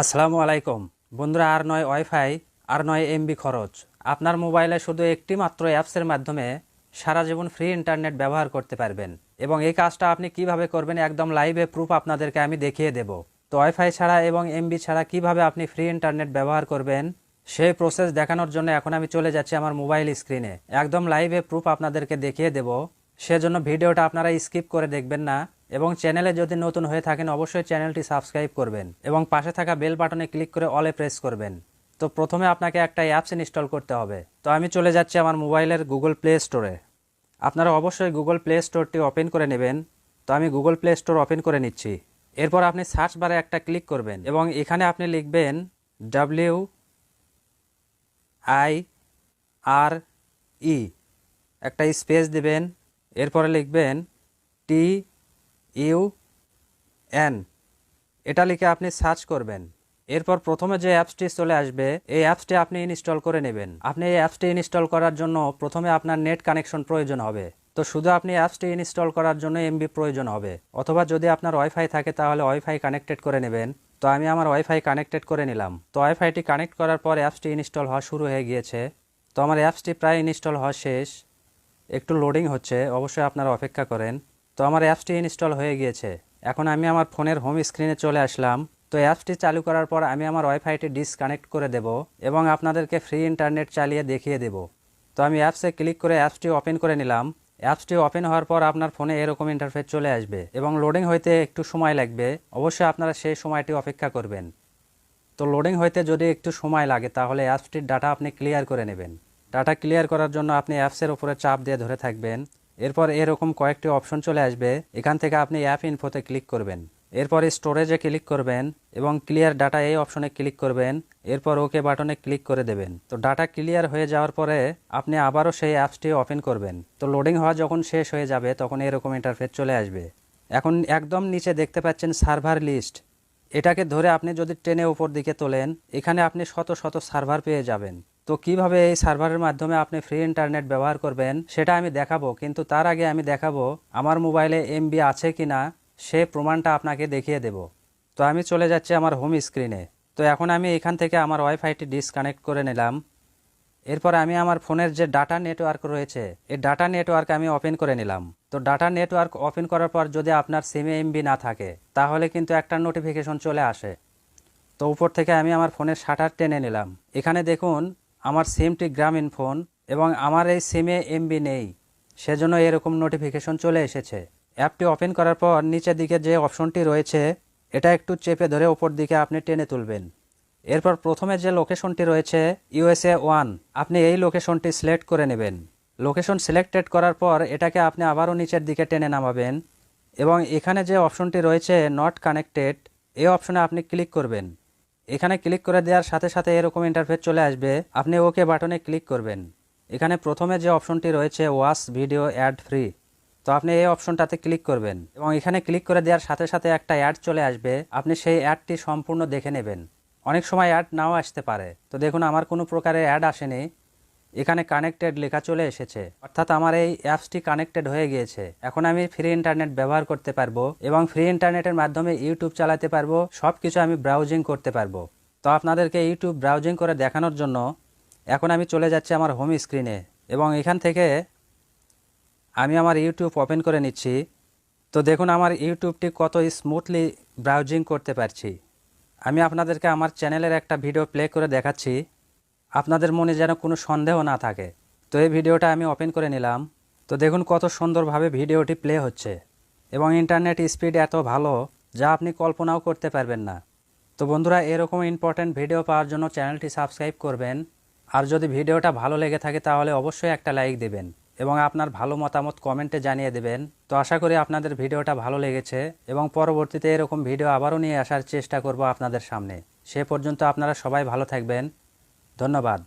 আসসালামু আলাইকুম বন্ধুরা। আর নয় ওয়াইফাই, আর নয় এমবি খরচ। আপনার মোবাইলে শুধু একটি মাত্র অ্যাপসের মাধ্যমে সারা জীবন ফ্রি ইন্টারনেট ব্যবহার করতে পারবেন। এবং এই কাজটা আপনি কিভাবে করবেন একদম লাইভে প্রুফ আপনাদেরকে আমি দেখিয়ে দেব। তো ওয়াইফাই ছাড়া এবং এমবি ছাড়া কিভাবে আপনি ফ্রি ইন্টারনেট ব্যবহার করবেন সেই প্রসেস দেখানোর জন্য এখন আমি চলে যাচ্ছি আমার মোবাইল স্ক্রিনে। একদম লাইভে প্রুফ আপনাদেরকে দেখিয়ে দেব। সেজন্য ভিডিওটা আপনারা স্কিপ করে দেখবেন না এবং চ্যানেলে যদি নতুন হয়ে থাকেন অবশ্যই চ্যানেলটি সাবস্ক্রাইব করবেন এবং পাশে থাকা বেল বাটনে ক্লিক করে অলে প্রেস করবেন। তো প্রথমে আপনাকে একটা অ্যাপস ইনস্টল করতে হবে। তো আমি চলে যাচ্ছি আমার মোবাইলের গুগল প্লে স্টোরে। আপনারা অবশ্যই গুগল প্লে স্টোরটি ওপেন করে নেবেন। তো আমি গুগল প্লে স্টোর ওপেন করে নিচ্ছি। এরপর আপনি সার্চ বারে একটা ক্লিক করবেন এবং এখানে আপনি লিখবেন WIRE, একটা স্পেস দিবেন। এরপরে লিখবেন TUN, এটা লিখে আপনি সার্চ করবেন। এরপর প্রথমে যে অ্যাপসটি চলে আসবে এই অ্যাপসটি আপনি ইনস্টল করে নেবেন। আপনি এই অ্যাপসটি ইনস্টল করার জন্য প্রথমে আপনার নেট কানেকশন প্রয়োজন হবে। তো শুধু আপনি অ্যাপসটি ইনস্টল করার জন্য এমবি প্রয়োজন হবে, অথবা যদি আপনার ওয়াইফাই থাকে তাহলে ওয়াইফাই কানেক্টেড করে নেবেন। তো আমি আমার ওয়াইফাই কানেক্টেড করে নিলাম। তো ওয়াইফাইটি কানেক্ট করার পর অ্যাপসটি ইনস্টল হওয়া শুরু হয়ে গিয়েছে। তো আমার অ্যাপসটি প্রায় ইনস্টল হওয়া শেষ, একটু লোডিং হচ্ছে, অবশ্যই আপনারা অপেক্ষা করেন। তো আমার অ্যাপসটি ইনস্টল হয়ে গিয়েছে। এখন আমি আমার ফোনের হোম স্ক্রিনে চলে আসলাম। তো অ্যাপসটি চালু করার পর আমি আমার ওয়াইফাইটি ডিসকানেক্ট করে দেব এবং আপনাদেরকে ফ্রি ইন্টারনেট চালিয়ে দেখিয়ে দেব। তো আমি অ্যাপসে ক্লিক করে অ্যাপসটি ওপেন করে নিলাম। অ্যাপসটি ওপেন হওয়ার পর আপনার ফোনে এরকম ইন্টারফেস চলে আসবে এবং লোডিং হইতে একটু সময় লাগবে, অবশ্যই আপনারা সেই সময়টি অপেক্ষা করবেন। তো লোডিং হইতে যদি একটু সময় লাগে তাহলে অ্যাপসটির ডাটা আপনি ক্লিয়ার করে নেবেন। ডাটা ক্লিয়ার করার জন্য আপনি অ্যাপসের উপরে চাপ দিয়ে ধরে থাকবেন। এরপর এরকম কয়েকটি অপশন চলে আসবে, এখান থেকে আপনি অ্যাপ ইনফোতে ক্লিক করবেন। এরপর স্টোরেজে ক্লিক করবেন এবং ক্লিয়ার ডাটা এই অপশনে ক্লিক করবেন। এরপর ওকে বাটনে ক্লিক করে দেবেন। তো ডাটা ক্লিয়ার হয়ে যাওয়ার পরে আপনি আবারও সেই অ্যাপসটি ওপেন করবেন। তো লোডিং হওয়া যখন শেষ হয়ে যাবে তখন এরকম ইন্টারফেস চলে আসবে। এখন একদম নিচে দেখতে পাচ্ছেন সার্ভার লিস্ট। এটাকে ধরে আপনি যদি টেনে উপর দিকে তোলেন এখানে আপনি শত শত সার্ভার পেয়ে যাবেন। তো কিভাবে এই সার্ভারের মাধ্যমে আপনি ফ্রি ইন্টারনেট ব্যবহার করবেন সেটা আমি দেখাবো, কিন্তু তার আগে আমি দেখাবো আমার মোবাইলে এমবি আছে কিনা সে প্রমাণটা আপনাকে দেখিয়ে দেব। তো আমি চলে যাচ্ছি আমার হোম স্ক্রিনে। তো এখন আমি এখান থেকে আমার ওয়াইফাইটি ডিসকানেক্ট করে নিলাম। এরপর আমি আমার ফোনের যে ডাটা নেটওয়ার্ক রয়েছে এই ডাটা নেটওয়ার্ক আমি ওপেন করে নিলাম। তো ডাটা নেটওয়ার্ক ওপেন করার পর যদি আপনার সিমে এমবি না থাকে তাহলে কিন্তু একটা নোটিফিকেশন চলে আসে। তো উপর থেকে আমি আমার ফোনের শাটার টেনে নিলাম। এখানে দেখুন আমার সিমটি গ্রামীণ ফোন এবং আমার এই সিমে এমবি নেই, সেজন্য এরকম নোটিফিকেশন চলে এসেছে। অ্যাপটি ওপেন করার পর নিচের দিকে যে অপশনটি রয়েছে এটা একটু চেপে ধরে উপর দিকে আপনি টেনে তুলবেন। এরপর প্রথমে যে লোকেশনটি রয়েছে USA 1, আপনি এই লোকেশনটি সিলেক্ট করে নেবেন। লোকেশন সিলেক্টেড করার পর এটাকে আপনি আবারও নিচের দিকে টেনে নামাবেন এবং এখানে যে অপশনটি রয়েছে নট কানেক্টেড এই অপশনে আপনি ক্লিক করবেন। এখানে ক্লিক করে দেওয়ার সাথে সাথে এরকম ইন্টারফেস চলে আসবে, আপনি ওকে বাটনে ক্লিক করবেন। এখানে প্রথমে যে অপশনটি রয়েছে ওয়াচ ভিডিও অ্যাড ফ্রি, তো আপনি এই অপশনটাতে ক্লিক করবেন এবং এখানে ক্লিক করে দেওয়ার সাথে সাথে একটা অ্যাড চলে আসবে, আপনি সেই অ্যাডটি সম্পূর্ণ দেখে নেবেন। অনেক সময় অ্যাড নাও আসতে পারে। তো দেখুন আমার কোনো প্রকারের অ্যাড আসেনি, এখানে কানেক্টেড লেখা চলে এসেছে, অর্থাৎ আমার এই অ্যাপসটি কানেক্টেড হয়ে গিয়েছে। এখন আমি ফ্রি ইন্টারনেট ব্যবহার করতে পারবো এবং ফ্রি ইন্টারনেটের মাধ্যমে ইউটিউব চালাতে পারবো, সব কিছু আমি ব্রাউজিং করতে পারবো। তো আপনাদেরকে ইউটিউব ব্রাউজিং করে দেখানোর জন্য এখন আমি চলে যাচ্ছি আমার হোম স্ক্রিনে এবং এখান থেকে আমি আমার ইউটিউব ওপেন করে নিচ্ছি। তো দেখুন আমার ইউটিউবটি কত স্মুথলি ব্রাউজিং করতে পারছি। আমি আপনাদেরকে আমার চ্যানেলের একটা ভিডিও প্লে করে দেখাচ্ছি, আপনাদের মনে যেন কোনো সন্দেহ না থাকে। তো এই ভিডিওটা আমি ওপেন করে নিলাম। তো দেখুন কত সুন্দরভাবে ভিডিওটি প্লে হচ্ছে এবং ইন্টারনেট স্পিড এত ভালো যা আপনি কল্পনাও করতে পারবেন না। তো বন্ধুরা এরকম ইম্পর্ট্যান্ট ভিডিও পাওয়ার জন্য চ্যানেলটি সাবস্ক্রাইব করবেন। আর যদি ভিডিওটা ভালো লেগে থাকে তাহলে অবশ্যই একটা লাইক দেবেন এবং আপনার ভালো মতামত কমেন্টে জানিয়ে দেবেন। তো আশা করি আপনাদের ভিডিওটা ভালো লেগেছে এবং পরবর্তীতে এরকম ভিডিও আবারও নিয়ে আসার চেষ্টা করব আপনাদের সামনে। সে পর্যন্ত আপনারা সবাই ভালো থাকবেন। ধন্যবাদ।